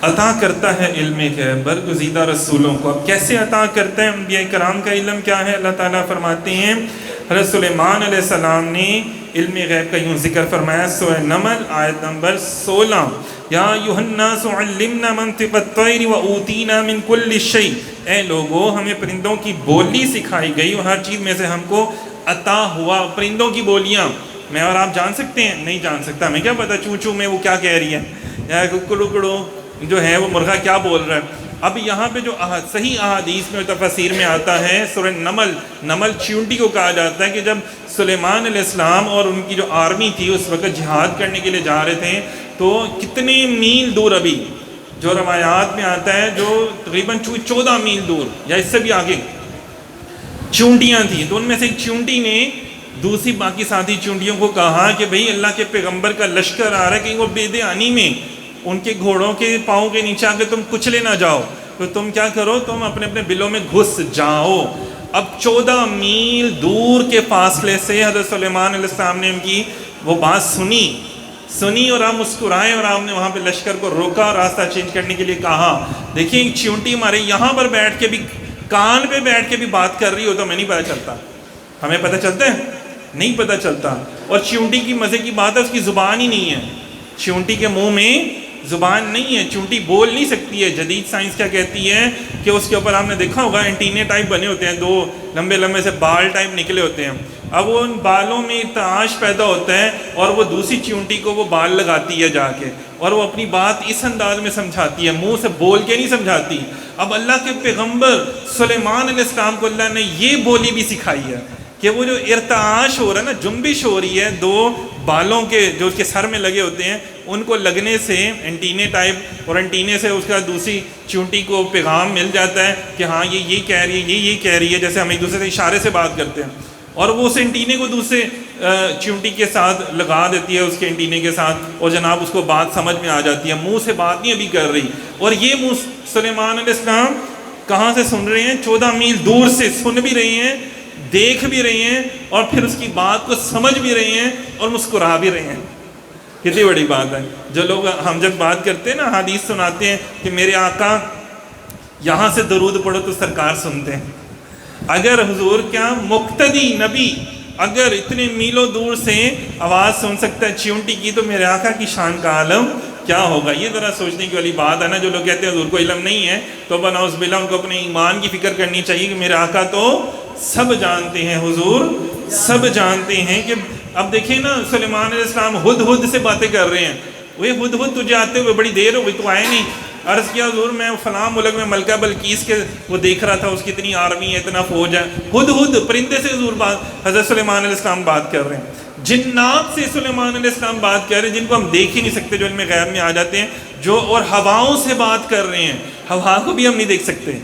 عطا کرتا ہے علم غیب برگزیدہ رسولوں کو. اب کیسے عطا کرتا ہے؟ انبیاء کرام کا علم کیا ہے؟ اللہ تعالیٰ فرماتے ہیں حضرت سلیمان علیہ السلام نے علم غیب کا یوں ذکر فرمایا سورہ نمل آیت نمبر 16 یا ایھا الناس علمنا منطق الطیر واوتینا من کل شیء. اے لوگو ہمیں پرندوں کی بولی سکھائی گئی اور ہر چیز میں سے ہم کو عطا ہوا. پرندوں کی بولیاں میں اور آپ جان سکتے ہیں؟ نہیں جان سکتا. ہمیں کیا پتہ چوں چوں میں وہ کیا کہہ رہی ہے یا ککڑو کڑو جو ہے وہ مرغا کیا بول رہا ہے. اب یہاں پہ جو صحیح احادیث میں تفسیر میں آتا ہے سورہ نمل چیونٹی کو کہا جاتا ہے کہ جب سلیمان علیہ السلام اور ان کی جو آرمی تھی اس وقت جہاد کرنے کے لیے جا رہے تھے تو کتنے میل دور، ابھی جو روایات میں آتا ہے جو تقریباً 14 میل دور یا اس سے بھی آگے چونٹیاں تھیں. تو ان میں سے ایک چونٹی نے دوسری باقی ساتھی چونٹیوں کو کہا کہ بھئی اللہ کے پیغمبر کا لشکر آ رہا ہے کہ وہ بے دھیانی میں ان کے گھوڑوں کے پاؤں کے نیچے آ کے تم کچلے نہ جاؤ، تو تم کیا کرو، تم اپنے اپنے بلوں میں گھس جاؤ. اب 14 میل دور کے فاصلے سے حضرت سلیمان علیہ السلام نے ان کی وہ بات سنی اور آپ مسکرائے اور آپ نے وہاں پہ لشکر کو روکا اور راستہ چینج کرنے کے لیے کہا. دیکھیں ایک چیونٹی ہمارے یہاں پر بیٹھ کے بھی کان پہ بیٹھ کے بھی بات کر رہی ہو تو ہمیں نہیں پتہ چلتا. ہمیں پتہ چلتا ہے؟ نہیں پتہ چلتا. اور چیونٹی کی مزے کی بات ہے اس کی زبان ہی نہیں ہے. چیونٹی کے منہ میں زبان نہیں ہے، چونٹی بول نہیں سکتی ہے. جدید سائنس کیا کہتی ہے کہ اس کے اوپر آپ نے دیکھا ہوگا اینٹینے ٹائپ بنے ہوتے ہیں، 2 لمبے لمبے سے بال ٹائپ نکلے ہوتے ہیں. اب وہ ان بالوں میں ارتعاش پیدا ہوتا ہے اور وہ دوسری چونٹی کو وہ بال لگاتی ہے جا کے اور وہ اپنی بات اس انداز میں سمجھاتی ہے، منہ سے بول کے نہیں سمجھاتی. اب اللہ کے پیغمبر سلیمان علیہ السلام کو اللہ نے یہ بولی بھی سکھائی ہے کہ وہ جو ارتعاش ہو رہا ہے نا، جنبش ہو رہی ہے 2 بالوں کے جو اس کے سر میں لگے ہوتے ہیں ان کو لگنے سے اینٹینے ٹائپ، اور اینٹینے سے اس کا دوسری چونٹی کو پیغام مل جاتا ہے کہ ہاں یہ کہہ رہی ہے، یہ کہہ رہی ہے، جیسے ہم ایک دوسرے سے اشارے سے بات کرتے ہیں. اور وہ اس اینٹینے کو دوسرے چونٹی کے ساتھ لگا دیتی ہے اس کے اینٹینے کے ساتھ اور جناب اس کو بات سمجھ میں آ جاتی ہے. منہ سے بات نہیں ابھی کر رہی. اور یہ منہ سلیمان علیہ السلام کہاں سے سن رہے ہیں؟ 14 میل دور سے سن بھی رہے ہیں، دیکھ بھی رہے ہیں اور پھر اس کی بات کو سمجھ بھی رہے ہیں اور مسکرا بھی رہے ہیں. کتنی بڑی بات ہے. جو لوگ ہم جب بات کرتے ہیں نا، حدیث سناتے ہیں کہ میرے آقا یہاں سے درود پڑھو تو سرکار سنتے ہیں. اگر حضور کیا مقتدی نبی اگر اتنے میلوں دور سے آواز سن سکتا ہے چیونٹی کی، تو میرے آقا کی شان کا عالم کیا ہوگا. یہ ذرا سوچنے کی والی بات ہے نا. جو لوگ کہتے ہیں حضور کو علم نہیں ہے تو بناؤز باللہ ان کو اپنے ایمان کی فکر کرنی چاہیے کہ میرے آقا تو سب جانتے ہیں، حضور سب جانتے ہیں. کہ اب دیکھیں نا سلیمان علیہ السلام ہد سے باتیں کر رہے ہیں. وہ ہد تجھے آتے ہوئے بڑی دیر ہو گئی، تو آئے نہیں. عرض کیا حضور میں فلاں ملک میں ملکہ بلقیس کے وہ دیکھ رہا تھا، اس کی اتنی آرمی ہے، اتنا فوج ہے. ہد پرندے سے حضور حضرت سلیمان علیہ السلام بات کر رہے ہیں. جنات سے سلیمان علیہ السلام بات کر رہے ہیں جن کو ہم دیکھ ہی نہیں سکتے، جو علم غیب میں آ جاتے ہیں. جو اور ہواؤں سے بات کر رہے ہیں. ہوا کو بھی ہم نہیں دیکھ سکتے،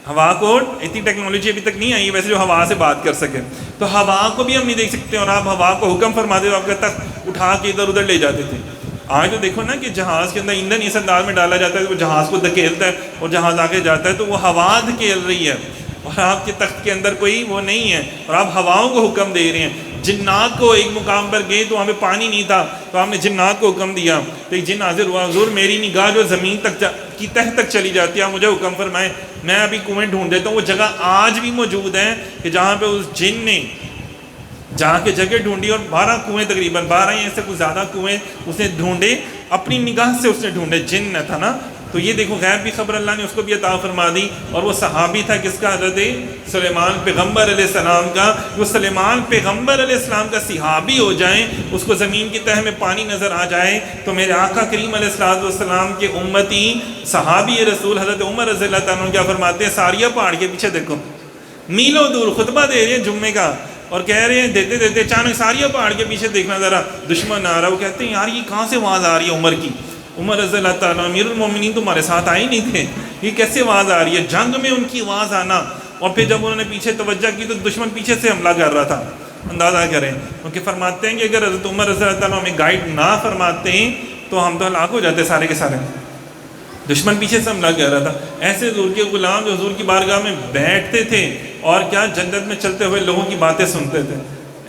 ہوا کو اتنی ٹیکنالوجی ابھی تک نہیں آئی ویسے جو ہوا سے بات کر سکے. تو ہوا کو بھی ہم نہیں دیکھ سکتے اور آپ ہوا کو حکم فرما دے تو آپ کا تخت اٹھا کے ادھر ادھر لے جاتے تھے. آج تو دیکھو نا کہ جہاز کے اندر ایندھن اس انداز میں ڈالا جاتا ہے تو وہ جہاز کو دھکیلتا ہے اور جہاز آگے جاتا ہے تو وہ ہوا دھکیل رہی ہے اور آپ کے تخت کے اندر کوئی وہ نہیں ہے اور آپ ہواؤں کو حکم دے رہے ہیں. جنات کو ایک مقام پر گئے تو وہاں پہ پانی نہیں تھا تو آپ نے جنات کو حکم دیا تو ایک جن حاضر ہوا، حضور میری نگاہ جو زمین تک کی تہ تک چلی جاتی ہے، آپ مجھے حکم فرمائیں میں ابھی کنویں ڈھونڈ دیتا ہوں. وہ جگہ آج بھی موجود ہے کہ جہاں پہ اس جن نے جہاں کے جگہ ڈھونڈی اور 12 کنویں تقریباً 12 یا اس سے کچھ زیادہ کنویں اس نے ڈھونڈے، اپنی نگاہ سے اس نے ڈھونڈے. جن تھا نا. تو یہ دیکھو غیب کی خبر اللہ نے اس کو بھی عطا فرما دی. اور وہ صحابی تھا کس کا؟ حضرت سلیمان پیغمبر علیہ السلام کا. وہ سلیمان پیغمبر علیہ السلام کا صحابی ہو جائیں، اس کو زمین کی تہ میں پانی نظر آ جائے تو میرے آقا کریم علیہ السلام کے امتی صحابی رسول حضرت عمر رضی اللہ تعالیٰ عنہ کیا فرماتے ہیں؟ ساریہ پہاڑ کے پیچھے دیکھو، میلوں دور خطبہ دے رہے ہیں جمعے کا اور کہہ رہے ہیں دیتے دیتے اچانک ساریہ پہاڑ کے پیچھے دیکھنا ذرا دشمن آ رہا. وہ کہتے ہیں یار یہ کہاں سے آواز آ رہی ہے عمر کی؟ عمر رضی اللہ تعالیٰ امیر المومنین تمہارے ساتھ آئے نہیں تھے، یہ کیسے آواز آ رہی ہے؟ جنگ میں ان کی آواز آنا. اور پھر جب انہوں نے پیچھے توجہ کی تو دشمن پیچھے سے حملہ کر رہا تھا. اندازہ کریں. کیونکہ فرماتے ہیں کہ اگر حضرت عمر رضی اللہ تعالیٰ ہمیں گائیڈ نہ فرماتے ہیں تو ہم تو ہلاک ہو جاتے سارے کے سارے. دشمن پیچھے سے حملہ کر رہا تھا. ایسے حضور کے غلام جو حضور کی بارگاہ میں بیٹھتے تھے اور کیا جنت میں چلتے ہوئے لوگوں کی باتیں سنتے تھے.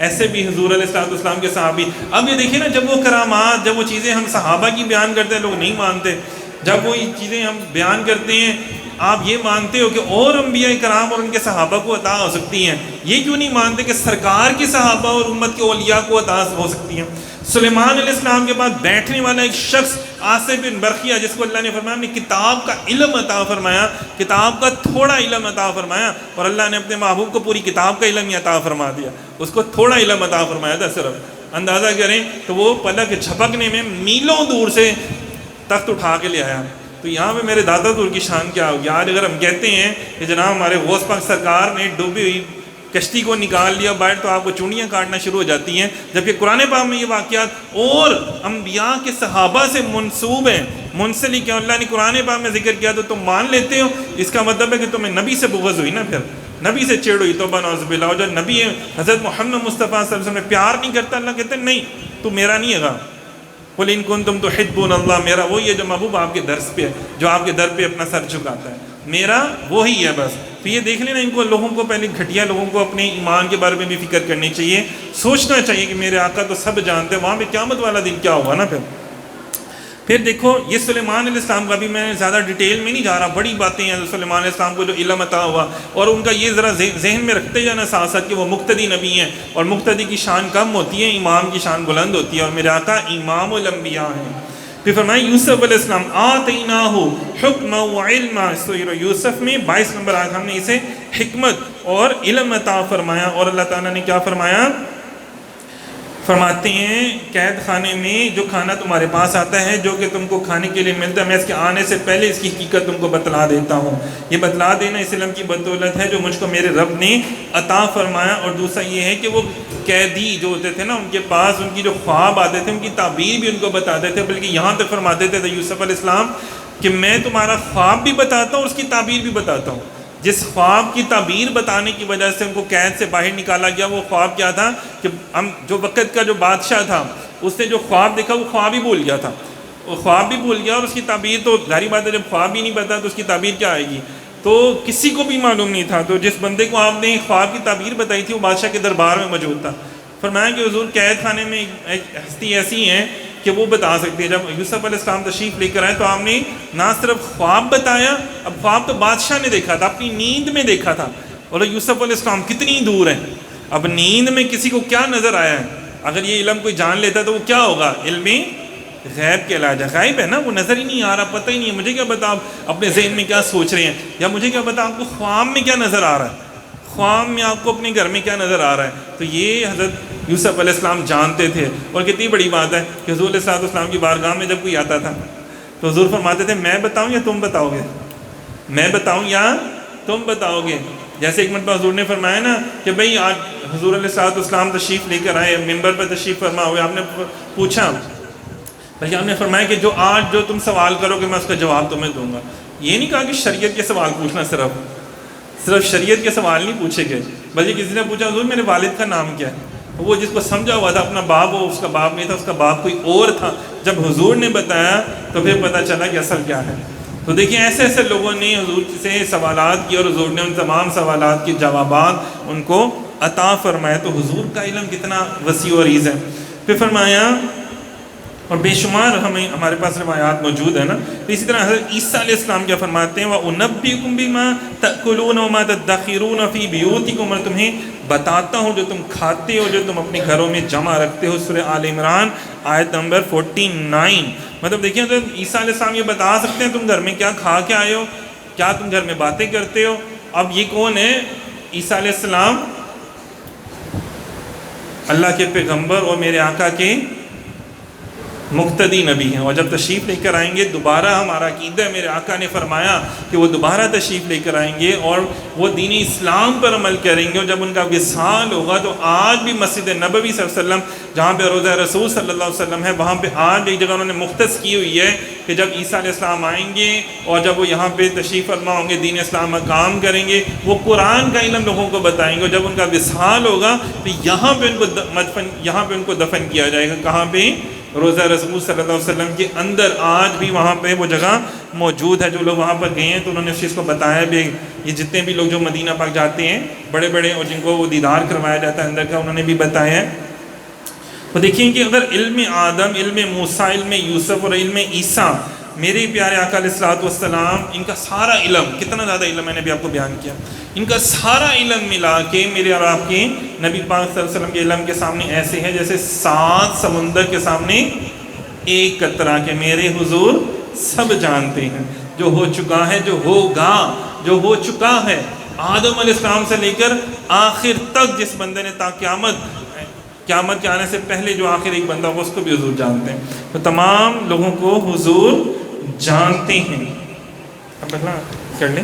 ایسے بھی حضور علیہ السلام کے صحابی. اب یہ دیکھیں نا جب وہ کرامات، جب وہ چیزیں ہم صحابہ کی بیان کرتے ہیں لوگ نہیں مانتے. جب وہ یہ چیزیں ہم بیان کرتے ہیں آپ یہ مانتے ہو کہ اور انبیاء کرام اور ان کے صحابہ کو عطا ہو سکتی ہیں، یہ کیوں نہیں مانتے کہ سرکار کے صحابہ اور امت کے اولیاء کو عطا ہو سکتی ہیں؟ سلیمان علیہ السلام کے پاس بیٹھنے والا ایک شخص آصف بن برقیہ، جس کو اللہ نے فرمایا نے کتاب کا علم عطا فرمایا، کتاب کا تھوڑا علم عطا فرمایا، اور اللہ نے اپنے محبوب کو پوری کتاب کا علم ہی عطا فرما دیا، اس کو تھوڑا علم عطا فرمایا تھا صرف۔ اندازہ کریں تو وہ پلک جھپکنے میں میلوں دور سے تخت اٹھا کے لے آیا۔ تو یہاں پہ میرے دادا دور کی شان کیا ہوگی؟ آج اگر ہم کہتے ہیں کہ جناب ہمارے غوث پاک سرکار نے ڈوبی ہوئی کشتی کو نکال لیا باہر، تو آپ کو چونڑیاں کاٹنا شروع ہو جاتی ہیں، جبکہ قرآن پاک میں یہ واقعات اور انبیاء کے صحابہ سے منسوب ہیں، منسلک ہیں۔ اللہ نے قرآن پاک میں ذکر کیا تو تم مان لیتے ہو، اس کا مطلب ہے کہ تمہیں نبی سے بغض ہوئی نا، پھر نبی سے چڑ ہوئی، توبہ نعوذ باللہ۔ اور جب نبی حضرت محمد مصطفیٰ صلی اللہ علیہ وسلم میں پیار نہیں کرتا، اللہ کہتے ہیں نہیں تو میرا نہیں ہے گا، قل ان کنتم تحبون اللہ، میرا وہی ہے جو محبوب آپ کے درس پہ ہے، جو آپ کے در پہ اپنا سر جھکاتا ہے، میرا وہی ہے بس۔ تو یہ دیکھ لینا، ان کو لوگوں کو پہلے گھٹیا لوگوں کو اپنے ایمان کے بارے میں بھی فکر کرنی چاہیے، سوچنا چاہیے کہ میرے آقا تو سب جانتے ہیں، وہاں پہ قیامت والا دن کیا ہوگا نا۔ پھر دیکھو یہ سلیمان علیہ السلام کا بھی میں زیادہ ڈیٹیل میں نہیں جا رہا، بڑی باتیں ہیں سلیمان علیہ السلام کو جو علم عطا ہوا، اور ان کا یہ ذرا ذہن میں رکھتے جانا ساتھ ساتھ کہ وہ مقتدی نبی ہیں، اور مقتدی کی شان کم ہوتی ہے، امام کی شان بلند ہوتی ہے، اور میرے آقا امام الانبیاء ہیں۔ پھر فرمائیں یوسف علیہ السلام آتیناہ حکما وعلما، سورہ یوسف میں 22 نمبر آیت، ہم نے اسے حکمت اور علم عطا فرمایا، اور اللہ تعالیٰ نے کیا فرمایا؟ فرماتے ہیں قید خانے میں جو کھانا تمہارے پاس آتا ہے، جو کہ تم کو کھانے کے لیے ملتا ہے، میں اس کے آنے سے پہلے اس کی حقیقت تم کو بتلا دیتا ہوں۔ یہ بتلا دینا اس علم کی بدولت ہے جو مجھ کو میرے رب نے عطا فرمایا۔ اور دوسرا یہ ہے کہ وہ قیدی جو ہوتے تھے نا، ان کے پاس ان کی جو خواب آتے تھے، ان کی تعبیر بھی ان کو بتاتے تھے، بلکہ یہاں تک فرماتے تھے یوسف علیہ السلام کہ میں تمہارا خواب بھی بتاتا ہوں اور اس کی تعبیر بھی بتاتا ہوں۔ جس خواب کی تعبیر بتانے کی وجہ سے ان کو قید سے باہر نکالا گیا، وہ خواب کیا تھا کہ ہم جو وقت کا جو بادشاہ تھا اس نے جو خواب دیکھا وہ خواب ہی بھول گیا تھا، وہ خواب بھی بھول گیا، اور اس کی تعبیر تو ظاہری بات ہے جب خواب ہی نہیں پتا تو اس کی تعبیر کیا آئے گی؟ تو کسی کو بھی معلوم نہیں تھا۔ تو جس بندے کو آپ نے خواب کی تعبیر بتائی تھی وہ بادشاہ کے دربار میں موجود تھا۔ فرمایا کہ حضور قید خانے میں ایک ہستی ایسی ہیں کہ وہ بتا سکتے ہیں۔ جب یوسف علیہ السلام تشریف لے کر آئے تو آپ نے نہ صرف خواب بتایا، اب خواب تو بادشاہ نے دیکھا تھا، اپنی نیند میں دیکھا تھا، اور یوسف علیہ السلام کتنی دور ہیں، اب نیند میں کسی کو کیا نظر آیا ہے؟ اگر یہ علم کوئی جان لیتا تو وہ کیا ہوگا؟ علم غیب کے علاج غائب ہے نا، وہ نظر ہی نہیں آ رہا، پتہ ہی نہیں ہے، مجھے کیا پتا آپ اپنے ذہن میں کیا سوچ رہے ہیں، یا مجھے کیا پتا آپ کو خواب میں کیا نظر آ رہا ہے، خواب میں آپ کو اپنے گھر میں کیا نظر آ رہا ہے۔ تو یہ حضرت یوسف علیہ السلام جانتے تھے۔ اور کتنی بڑی بات ہے کہ حضور علیہ السلام کی بارگاہ میں جب کوئی آتا تھا تو حضور فرماتے تھے میں بتاؤں یا تم بتاؤ گے، میں بتاؤں یا تم بتاؤ گے۔ جیسے ایک مرتبہ حضور نے فرمایا نا کہ بھئی آج حضور علیہ السلام تشریف لے کر آئے، ممبر پر تشریف فرما ہوئے، آپ نے پوچھا، بلکہ آپ نے فرمایا کہ جو آج جو تم سوال کرو گے میں اس کا جواب تمہیں دوں گا۔ یہ نہیں کہا کہ شریعت کے سوال پوچھنا، صرف شریعت کے سوال نہیں پوچھے گئے، بلکہ کسی نے پوچھا حضور میرے والد کا نام کیا ہے؟ وہ جس کو سمجھا ہوا تھا اپنا باپ، وہ اس کا باپ نہیں تھا، اس کا باپ کوئی اور تھا۔ جب حضور نے بتایا تو پھر پتہ چلا کہ اصل کیا ہے۔ تو دیکھیں ایسے ایسے لوگوں نے حضور سے سوالات کیے، اور حضور نے ان تمام سوالات کے جوابات ان کو عطا فرمایا۔ تو حضور کا علم کتنا وسیع و عریض ہے۔ پھر فرمایا، اور بے شمار ہمارے پاس روایات موجود ہیں نا۔ تو اسی طرح حضرت عیسیٰ علیہ السلام کیا فرماتے ہیں، وَأُنَبِّئُكُم بِمَا تَأْكُلُونَ وَمَا تَدَّخِرُونَ فِي بِيُوتِكُمْ، اور تمہیں بتاتا ہوں جو تم کھاتے ہو، جو تم اپنے گھروں میں جمع رکھتے ہو۔ سورہ آل عمران آیت نمبر 49۔ مطلب دیکھیں تو عیسیٰ علیہ السلام یہ بتا سکتے ہیں تم گھر میں کیا کھا کے آئے ہو، کیا تم گھر میں باتیں کرتے ہو۔ اب یہ کون ہے؟ عیسیٰ علیہ السلام اللہ کے پیغمبر اور میرے آقا کے مقتدی نبی ہیں، اور جب تشریف لے کر آئیں گے دوبارہ، ہمارا عقیدہ ہے میرے آقا نے فرمایا کہ وہ دوبارہ تشریف لے کر آئیں گے اور وہ دین اسلام پر عمل کریں گے، اور جب ان کا وصال ہوگا تو آج بھی مسجد نبوی صلی اللہ علیہ وسلم جہاں پہ روضہ رسول صلی اللہ علیہ وسلم ہے، وہاں پہ آج ایک جگہ انہوں نے مختص کی ہوئی ہے کہ جب عیسیٰ علیہ السلام آئیں گے اور جب وہ یہاں پہ تشریف فرما ہوں گے، دین اسلام میں کام کریں گے، وہ قرآن کا علم لوگوں کو بتائیں گے، اور جب ان کا وصال ہوگا تو یہاں پہ ان کو دفن کیا جائے گا۔ کہاں پہ؟ روضہ رسول صلی اللہ علیہ وسلم کے اندر، آج بھی وہاں پہ وہ جگہ موجود ہے۔ جو لوگ وہاں پر گئے ہیں تو انہوں نے اس چیز کو بتایا بھی، یہ جتنے بھی لوگ جو مدینہ پاک جاتے ہیں بڑے بڑے، اور جن کو وہ دیدار کروایا جاتا ہے اندر کا، انہوں نے بھی بتایا ہے۔ تو دیکھیں کہ اگر علم آدم، علم موسیٰ، علم یوسف اور علم عیسیٰ میرے پیارے آقا علیہ الصلوۃ والسلام، ان کا سارا علم، کتنا زیادہ علم میں نے بھی آپ کو بیان کیا، ان کا سارا علم ملا کے میرے اور آپ کے نبی پاک صلی اللہ علیہ وسلم کے علم کے سامنے ایسے ہے جیسے 7 سمندر کے سامنے ایک قطرہ کے میرے حضور سب جانتے ہیں، جو ہو چکا ہے، جو ہوگا، جو ہو چکا ہے، آدم علیہ السلام سے لے کر آخر تک جس بندے نے تا قیامت کے آنے سے پہلے جو آخر ایک بندہ ہوگا اس کو بھی حضور جانتے ہیں. تو تمام لوگوں کو حضور جانتے ہیں. اب اللہ کر لیں.